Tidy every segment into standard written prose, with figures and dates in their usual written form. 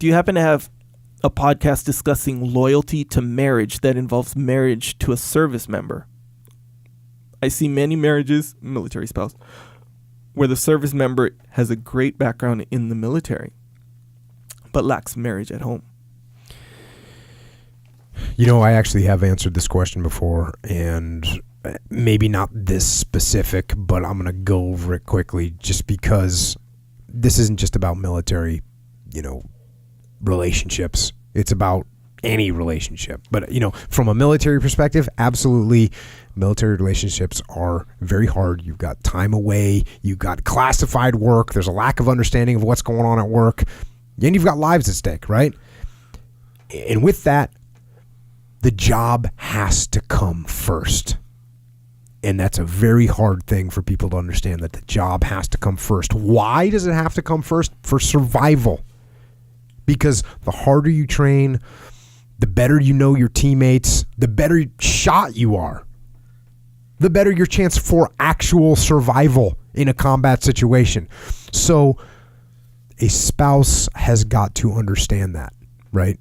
Do you happen to have a podcast discussing loyalty to marriage that involves marriage to a service member? I see many marriages, military spouse, where the service member has a great background in the military, but lacks marriage at home. You know, I actually have answered this question before, and maybe not this specific, but I'm going to go over it quickly just because this isn't just about military, relationships. It's about any relationship. But, from a military perspective, absolutely, military relationships are very hard. You've got time away. You've got classified work. There's a lack of understanding of what's going on at work. And you've got lives at stake, right? And with that, the job has to come first. And that's a very hard thing for people to understand, that the job has to come first. Why does it have to come first? For survival. Because the harder you train, the better you know your teammates, the better shot you are, the better your chance for actual survival in a combat situation. So a spouse has got to understand that, right?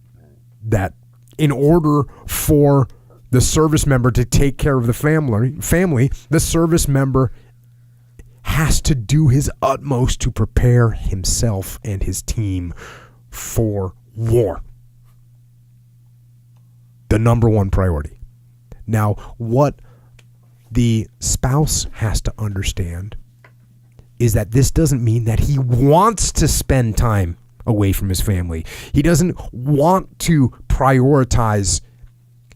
That in order for the service member to take care of the family, the service member has to do his utmost to prepare himself and his team for war. The number one priority. Now, what the spouse has to understand is that this doesn't mean that he wants to spend time away from his family. He doesn't want to prioritize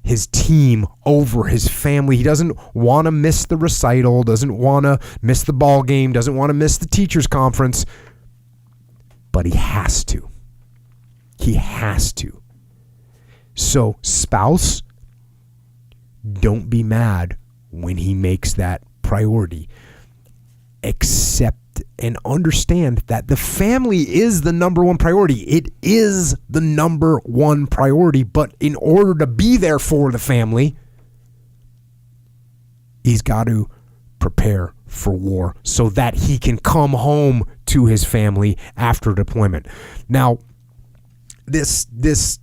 his team over his family. He doesn't want to miss the recital, doesn't want to miss the ball game, doesn't want to miss the teacher's conference, but he has to. He has to. So, spouse, don't be mad when he makes that priority. Accept and understand that the family is the number one priority. It is the number one priority, but in order to be there for the family, he's got to prepare for war so that he can come home to his family after deployment. Now, this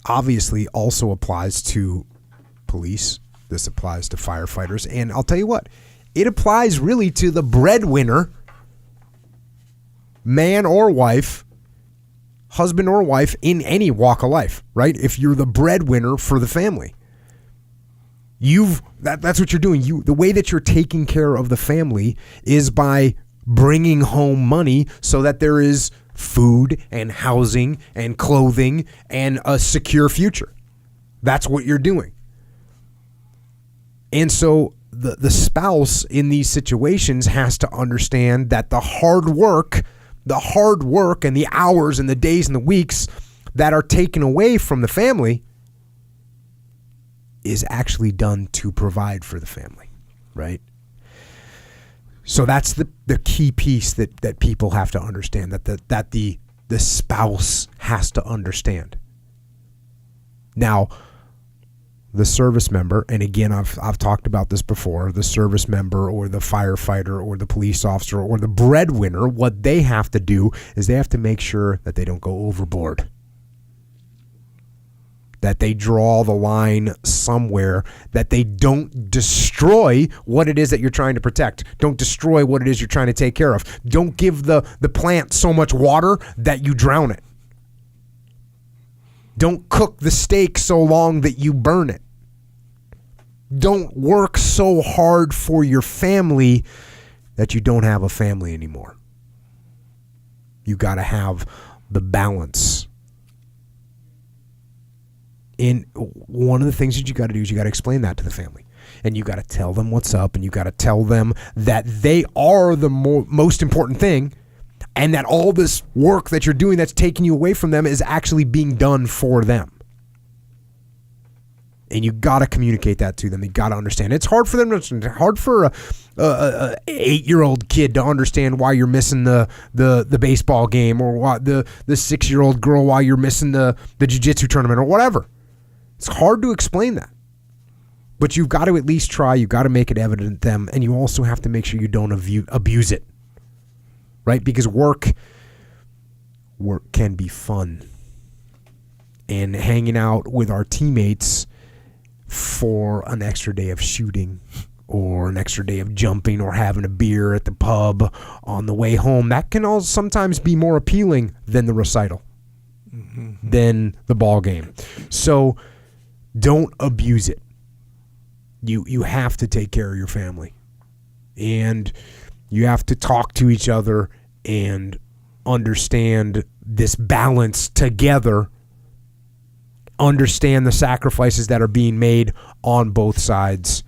obviously also applies to police. This applies to firefighters. And I'll tell you what, it applies really to the breadwinner, man or wife, husband or wife, in any walk of life, right? If you're the breadwinner for the family, that's what you're doing. The way that you're taking care of the family is by bringing home money so that there is food and housing and clothing and a secure future. That's what you're doing. And so the spouse in these situations has to understand that the hard work and the hours and the days and the weeks that are taken away from the family is actually done to provide for the family, right? So that's the key piece that people have to understand, that the spouse has to understand. Now, the service member, and again, I've talked about this before, the service member or the firefighter or the police officer or the breadwinner, what they have to do is they have to make sure that they don't go overboard, that they draw the line somewhere, that they don't destroy what it is that you're trying to protect. Don't destroy what it is you're trying to take care of. Don't give the plant so much water that you drown it. Don't cook the steak so long that you burn it. Don't work so hard for your family that you don't have a family anymore. You got to have the balance. And one of the things that you got to do is you got to explain that to the family. And you got to tell them what's up, and you got to tell them that they are the most important thing, and that all this work that you're doing that's taking you away from them is actually being done for them. And you got to communicate that to them. You got to understand. It's hard for them. It's hard for a 8-year-old kid to understand why you're missing the baseball game, or why the 6-year-old girl why you're missing the jiu-jitsu tournament or whatever. It's hard to explain that. But you've got to at least try. You've got to make it evident to them. And you also have to make sure you don't abuse it. Right? Because work work can be fun. And hanging out with our teammates for an extra day of shooting or an extra day of jumping or having a beer at the pub on the way home, that can all sometimes be more appealing than the recital, than the ball game. So don't abuse it. You have to take care of your family. And you have to talk to each other and understand this balance together. Understand the sacrifices that are being made on both sides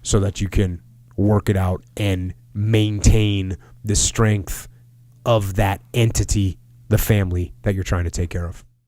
so that you can work it out and maintain the strength of that entity, the family that you're trying to take care of.